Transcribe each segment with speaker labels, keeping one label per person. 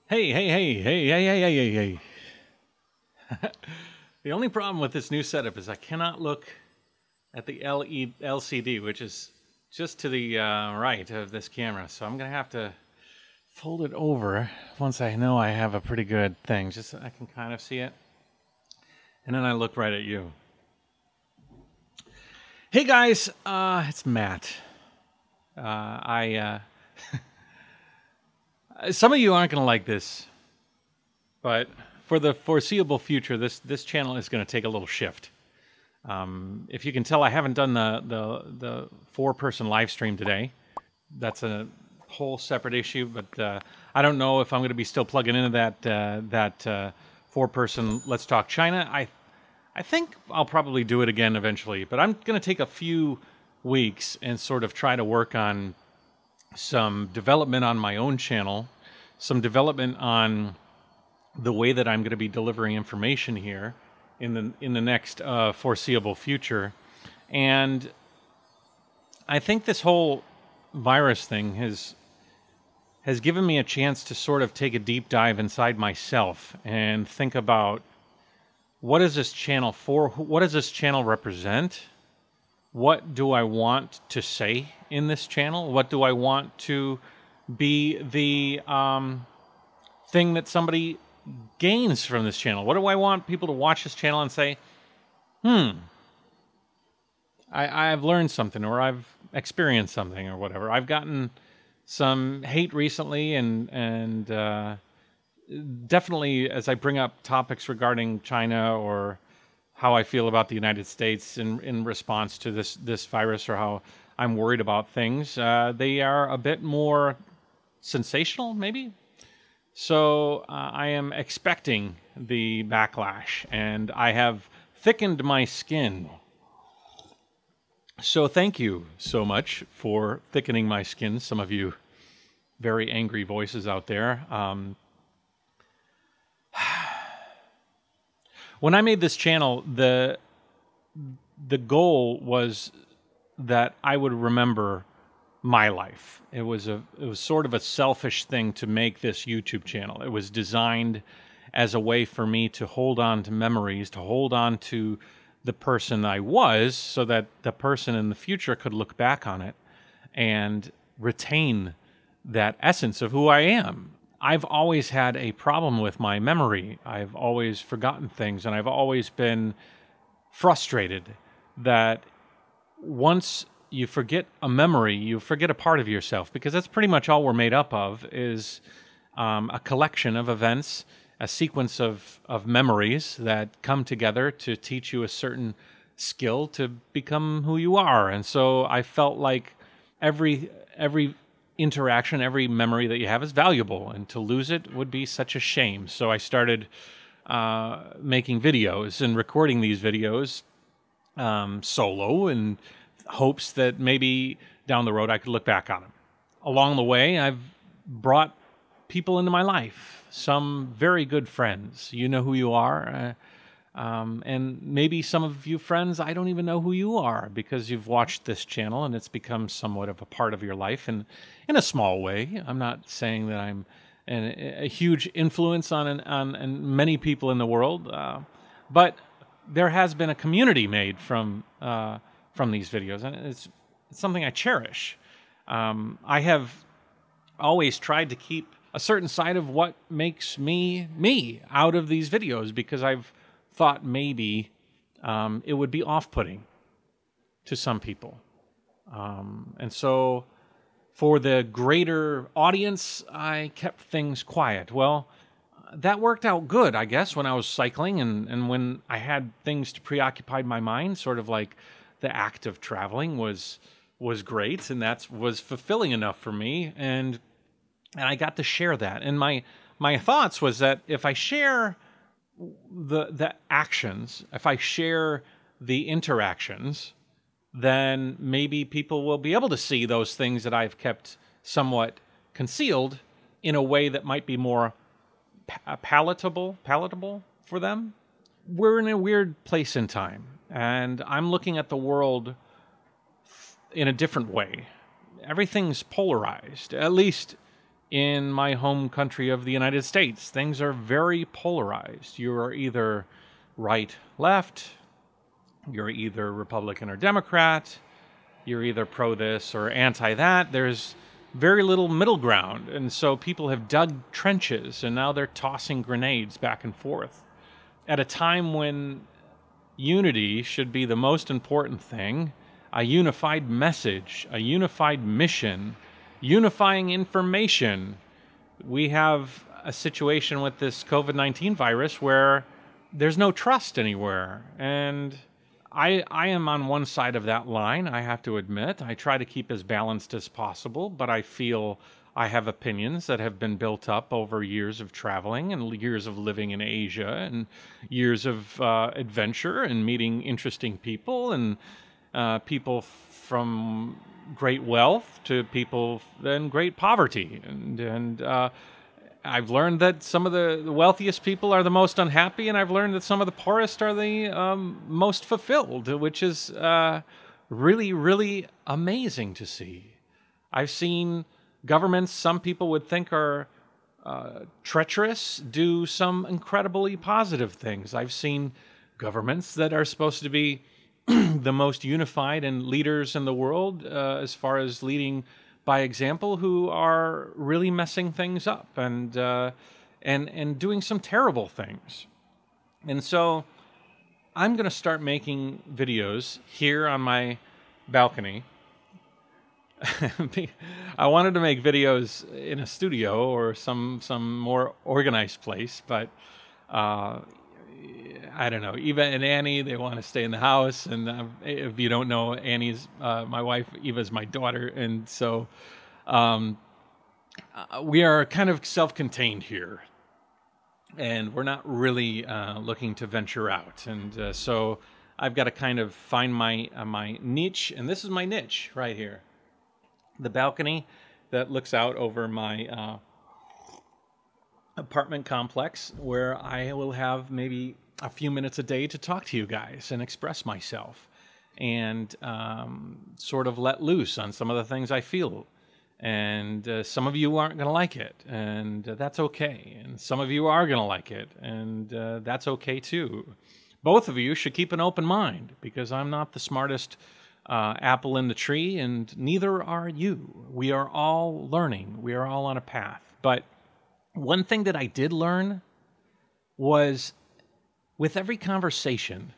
Speaker 1: Hey. The only problem with this new setup is I cannot look at the LCD, which is just to the right of this camera. So I'm going to have to fold it over once I know I have a pretty good thing, just so I can kind of see it. And then I look right at you. Hey guys, it's Matt. Some of you aren't going to like this, but for the foreseeable future, this channel is going to take a little shift. If you can tell, I haven't done the 4-person live stream today. That's a whole separate issue, but I don't know if I'm going to be still plugging into that 4-person Let's Talk China. I think I'll probably do it again eventually, but I'm going to take a few weeks and sort of try to work on some development on my own channel, some development on the way that I'm going to be delivering information here in the next foreseeable future. And I think this whole virus thing has given me a chance to sort of take a deep dive inside myself and think about, what is this channel for? What does this channel represent? What do I want to say in this channel? What do I want to be the thing that somebody gains from this channel? What do I want people to watch this channel and say, I've learned something, or I've experienced something, or whatever. I've gotten some hate recently, and definitely as I bring up topics regarding China or how I feel about the United States in response to this virus, or how I'm worried about things, they are a bit more sensational, maybe. So I am expecting the backlash, and I have thickened my skin. So thank you so much for thickening my skin, some of you very angry voices out there. When I made this channel, the goal was that I would remember my life. It was sort of a selfish thing to make this YouTube channel. It was designed as a way for me to hold on to memories, to hold on to the person I was, so that the person in the future could look back on it and retain that essence of who I am. I've always had a problem with my memory. I've always forgotten things, and I've always been frustrated that once you forget a memory, you forget a part of yourself, because that's pretty much all we're made up of, is a collection of events, a sequence of memories that come together to teach you a certain skill to become who you are. And so I felt like every interaction, every memory that you have is valuable, and to lose it would be such a shame. So I started making videos and recording these videos solo, in hopes that maybe down the road I could look back on them. Along the way, I've brought people into my life, some very good friends. You know who you are. And maybe some of you friends, I don't even know who you are, because you've watched this channel and it's become somewhat of a part of your life, and in a small way. I'm not saying that I'm a huge influence on many people in the world, but there has been a community made from these videos, and it's something I cherish. I have always tried to keep a certain side of what makes me out of these videos, because I've thought maybe it would be off-putting to some people. And so for the greater audience, I kept things quiet. Well, that worked out good, I guess, when I was cycling, and when I had things to preoccupy my mind, sort of like the act of traveling was great, and that was fulfilling enough for me, and I got to share that. And my thoughts was that if I share the actions, if I share the interactions, then maybe people will be able to see those things that I've kept somewhat concealed in a way that might be more palatable for them. We're in a weird place in time, and I'm looking at the world in a different way. everything's polarized, at least in my home country of the United States. Things are very polarized. You are either right, left, you're either Republican or Democrat, you're either pro this or anti that. There's very little middle ground. And so people have dug trenches and now they're tossing grenades back and forth at a time when unity should be the most important thing. A unified message, a unified mission, unifying information. We have a situation with this COVID-19 virus where there's no trust anywhere. And I am on one side of that line, I have to admit. I try to keep as balanced as possible, but I feel I have opinions that have been built up over years of traveling and years of living in Asia and years of adventure and meeting interesting people and people from great wealth to people in great poverty. And I've learned that some of the wealthiest people are the most unhappy, and I've learned that some of the poorest are the most fulfilled, which is really, really amazing to see. I've seen governments some people would think are treacherous do some incredibly positive things. I've seen governments that are supposed to be the most unified and leaders in the world as far as leading by example, who are really messing things up and doing some terrible things. And so I'm going to start making videos here on my balcony. I wanted to make videos in a studio or some more organized place, but I don't know. Eva and Annie, they want to stay in the house. And if you don't know, Annie's my wife, Eva's my daughter. And so we are kind of self-contained here. And we're not really looking to venture out. And so I've got to kind of find my niche. And this is my niche right here. The balcony that looks out over my apartment complex, where I will have maybe a few minutes a day to talk to you guys and express myself and sort of let loose on some of the things I feel. And some of you aren't going to like it, and that's okay. And some of you are going to like it, and that's okay too. Both of you should keep an open mind, because I'm not the smartest apple in the tree, and neither are you. We are all learning. We are all on a path. But one thing that I did learn was, with every conversation,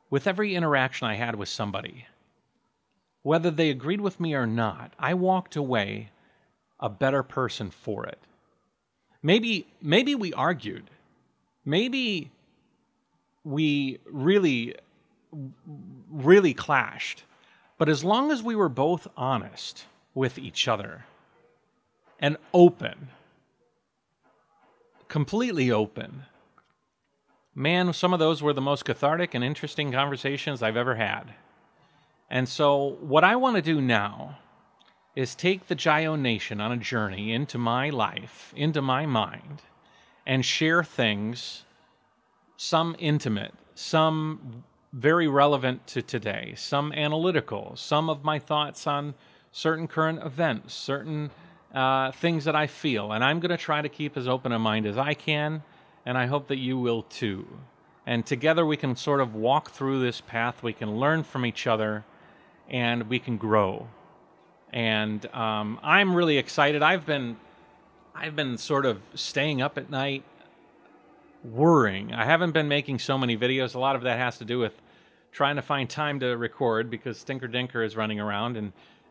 Speaker 1: with every interaction I had with somebody, whether they agreed with me or not, I walked away a better person for it. Maybe we argued. Maybe we really clashed. But as long as we were both honest with each other and open, completely open, man, some of those were the most cathartic and interesting conversations I've ever had. And so what I want to do now is take the JaYoe Nation on a journey into my life, into my mind, and share things, some intimate, some very relevant to today, some analytical, some of my thoughts on certain current events, certain things that I feel. And I'm going to try to keep as open a mind as I can, and I hope that you will too. And together we can sort of walk through this path, we can learn from each other, and we can grow. And I'm really excited. I've been sort of staying up at night worrying. I haven't been making so many videos. A lot of that has to do with trying to find time to record, because Stinker Dinker is running around,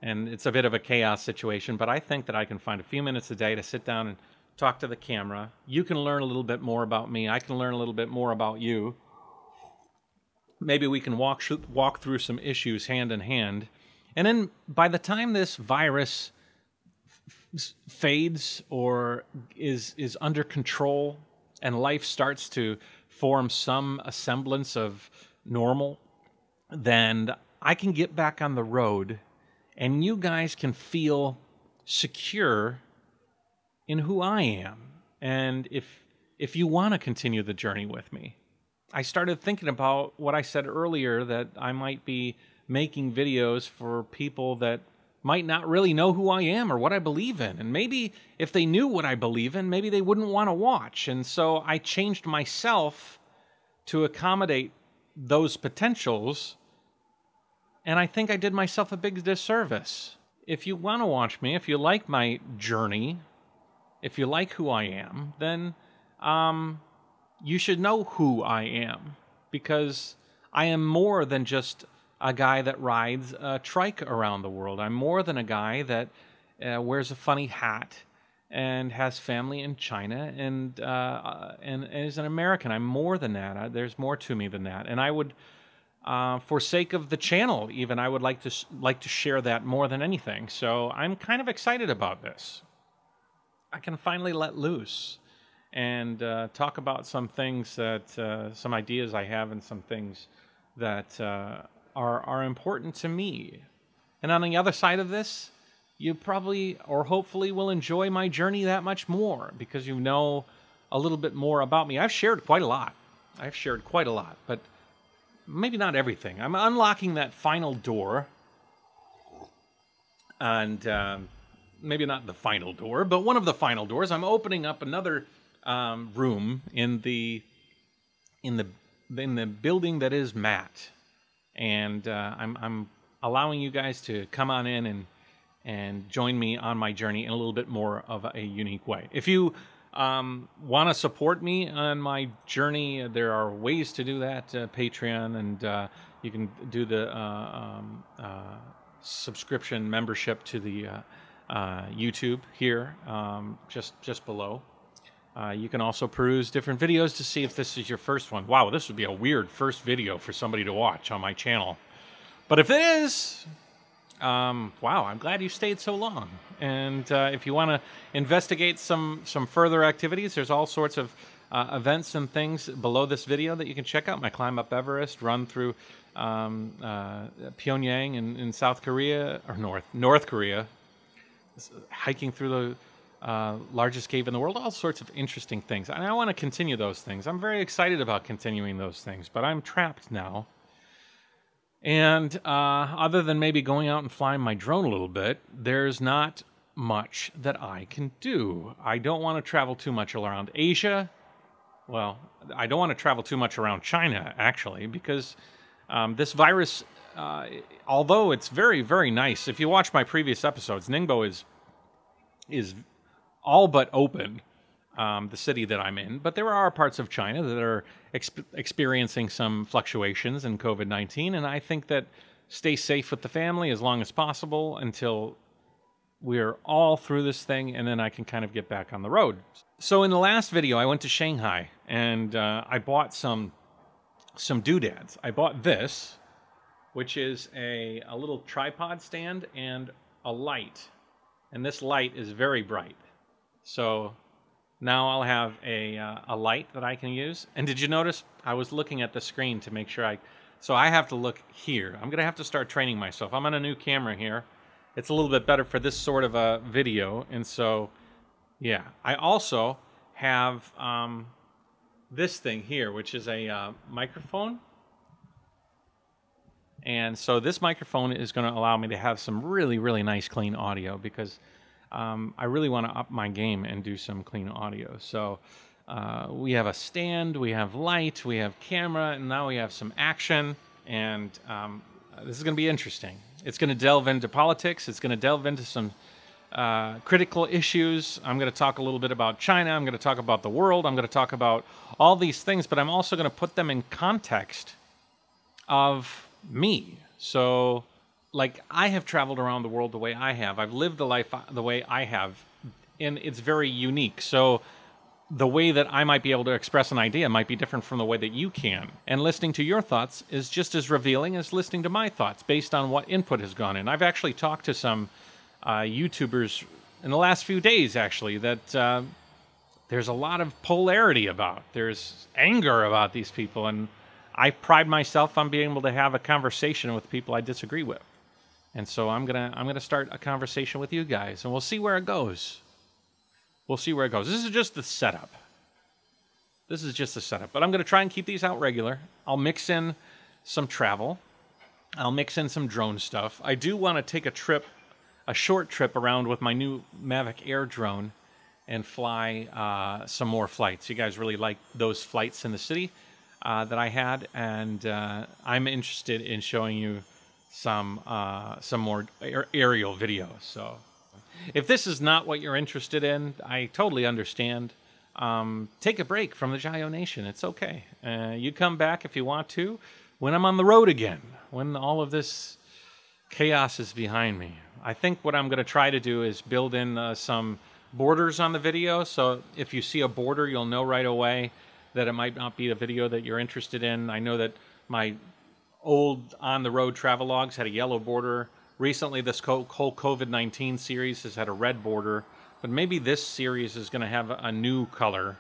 Speaker 1: and it's a bit of a chaos situation. But I think that I can find a few minutes a day to sit down and talk to the camera. You can learn a little bit more about me. I can learn a little bit more about you. Maybe we can walk through some issues hand in hand. And then by the time this virus fades or is under control and life starts to form some semblance of normal, then I can get back on the road and you guys can feel secure in who I am. And if you want to continue the journey with me, I started thinking about what I said earlier, that I might be making videos for people that might not really know who I am or what I believe in. And maybe if they knew what I believe in, maybe they wouldn't want to watch. And so I changed myself to accommodate those potentials. And I think I did myself a big disservice. If you want to watch me, if you like my journey, if you like who I am, then you should know who I am. Because I am more than just a guy that rides a trike around the world. I'm more than a guy that wears a funny hat and has family in China and is an American. I'm more than that. There's more to me than that. And I would, for sake of the channel, even I would like to share that more than anything. So I'm kind of excited about this. I can finally let loose and talk about some things that, some ideas I have and some things that are important to me. And on the other side of this, you probably or hopefully will enjoy my journey that much more because you know a little bit more about me. I've shared quite a lot. But maybe not everything. I'm unlocking that final door. And maybe not the final door, but one of the final doors. I'm opening up another room in the building that is Matt. And I'm allowing you guys to come on in and join me on my journey in a little bit more of a unique way. If you want to support me on my journey, there are ways to do that. Patreon, and you can do the subscription membership to the YouTube here, just below. You can also peruse different videos to see if this is your first one. Wow, this would be a weird first video for somebody to watch on my channel. But if it is, wow, I'm glad you stayed so long. And if you want to investigate some further activities, there's all sorts of events and things below this video that you can check out. My climb up Everest, run through Pyongyang in South Korea, or North Korea, hiking through the largest cave in the world, all sorts of interesting things. And I want to continue those things. I'm very excited about continuing those things, but I'm trapped now. And other than maybe going out and flying my drone a little bit, there's not much that I can do. I don't want to travel too much around Asia. Well, I don't want to travel too much around China, actually, because this virus, although it's very, very nice, if you watch my previous episodes, Ningbo is all but open, the city that I'm in. But there are parts of China that are experiencing some fluctuations in COVID-19, and I think that stay safe with the family as long as possible until we're all through this thing, and then I can kind of get back on the road. So in the last video, I went to Shanghai, and I bought some doodads. I bought this, which is a little tripod stand and a light. And this light is very bright. So now I'll have a light that I can use. And did you notice I was looking at the screen to make sure so I have to look here. I'm going to have to start training myself. I'm on a new camera here. It's a little bit better for this sort of a video. And so, yeah. I also have this thing here, which is a microphone. And so this microphone is going to allow me to have some really, really nice clean audio because I really want to up my game and do some clean audio. So we have a stand, we have light, we have camera, and now we have some action. And this is going to be interesting. It's going to delve into politics. It's going to delve into some critical issues. I'm going to talk a little bit about China. I'm going to talk about the world. I'm going to talk about all these things, but I'm also going to put them in context of me. So, like, I have traveled around the world the way I have. I've lived the life the way I have, and it's very unique. So the way that I might be able to express an idea might be different from the way that you can. And listening to your thoughts is just as revealing as listening to my thoughts based on what input has gone in. I've actually talked to some YouTubers in the last few days, actually, that there's a lot of polarity about. There's anger about these people, and I pride myself on being able to have a conversation with people I disagree with. And so I'm gonna start a conversation with you guys, and we'll see where it goes. We'll see where it goes. This is just the setup. This is just the setup. But I'm going to try and keep these out regular. I'll mix in some travel. I'll mix in some drone stuff. I do want to take a trip a short trip around with my new Mavic Air drone and fly some more flights. You guys really like those flights in the city that I had, and I'm interested in showing you some more aerial videos. So if this is not what you're interested in, I totally understand. Take a break from the JaYoe Nation. It's okay. You come back if you want to when I'm on the road again, when all of this chaos is behind me. I think what I'm going to try to do is build in some borders on the video, so if you see a border, you'll know right away that it might not be a video that you're interested in. I know that my old on-the-road travelogues had a yellow border. Recently, this whole COVID-19 series has had a red border, but maybe this series is going to have a new color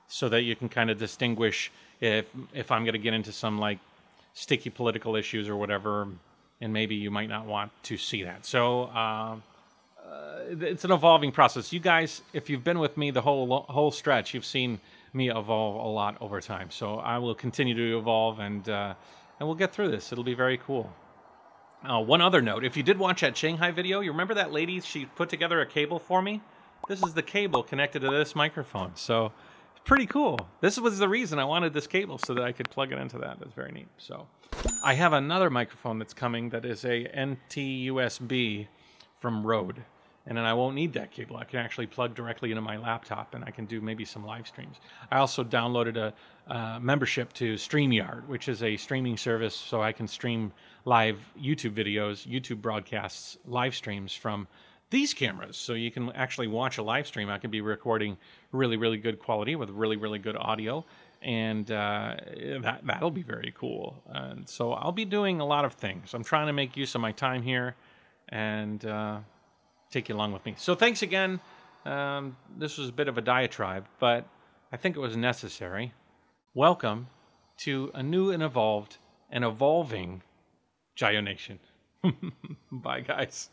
Speaker 1: so that you can kind of distinguish if I'm going to get into some like sticky political issues or whatever, and maybe you might not want to see that. So it's an evolving process. You guys, if you've been with me the whole stretch, you've seen me evolve a lot over time. So I will continue to evolve, and we'll get through this. It'll be very cool. One other note, if you did watch that Shanghai video, you remember that lady, she put together a cable for me? This is the cable connected to this microphone. So it's pretty cool. This was the reason I wanted this cable, so that I could plug it into that. That's very neat. So I have another microphone that's coming that is a NT-USB from Rode. And then I won't need that cable. I can actually plug directly into my laptop, and I can do maybe some live streams. I also downloaded a membership to StreamYard, which is a streaming service, so I can stream live YouTube videos, YouTube broadcasts, live streams from these cameras. So you can actually watch a live stream. I can be recording really, really good quality with really, really good audio, and that'll be very cool. And so I'll be doing a lot of things. I'm trying to make use of my time here, and take you along with me. So thanks again. This was a bit of a diatribe, but I think it was necessary. Welcome to a new and evolving JaYoe Nation. Bye, guys.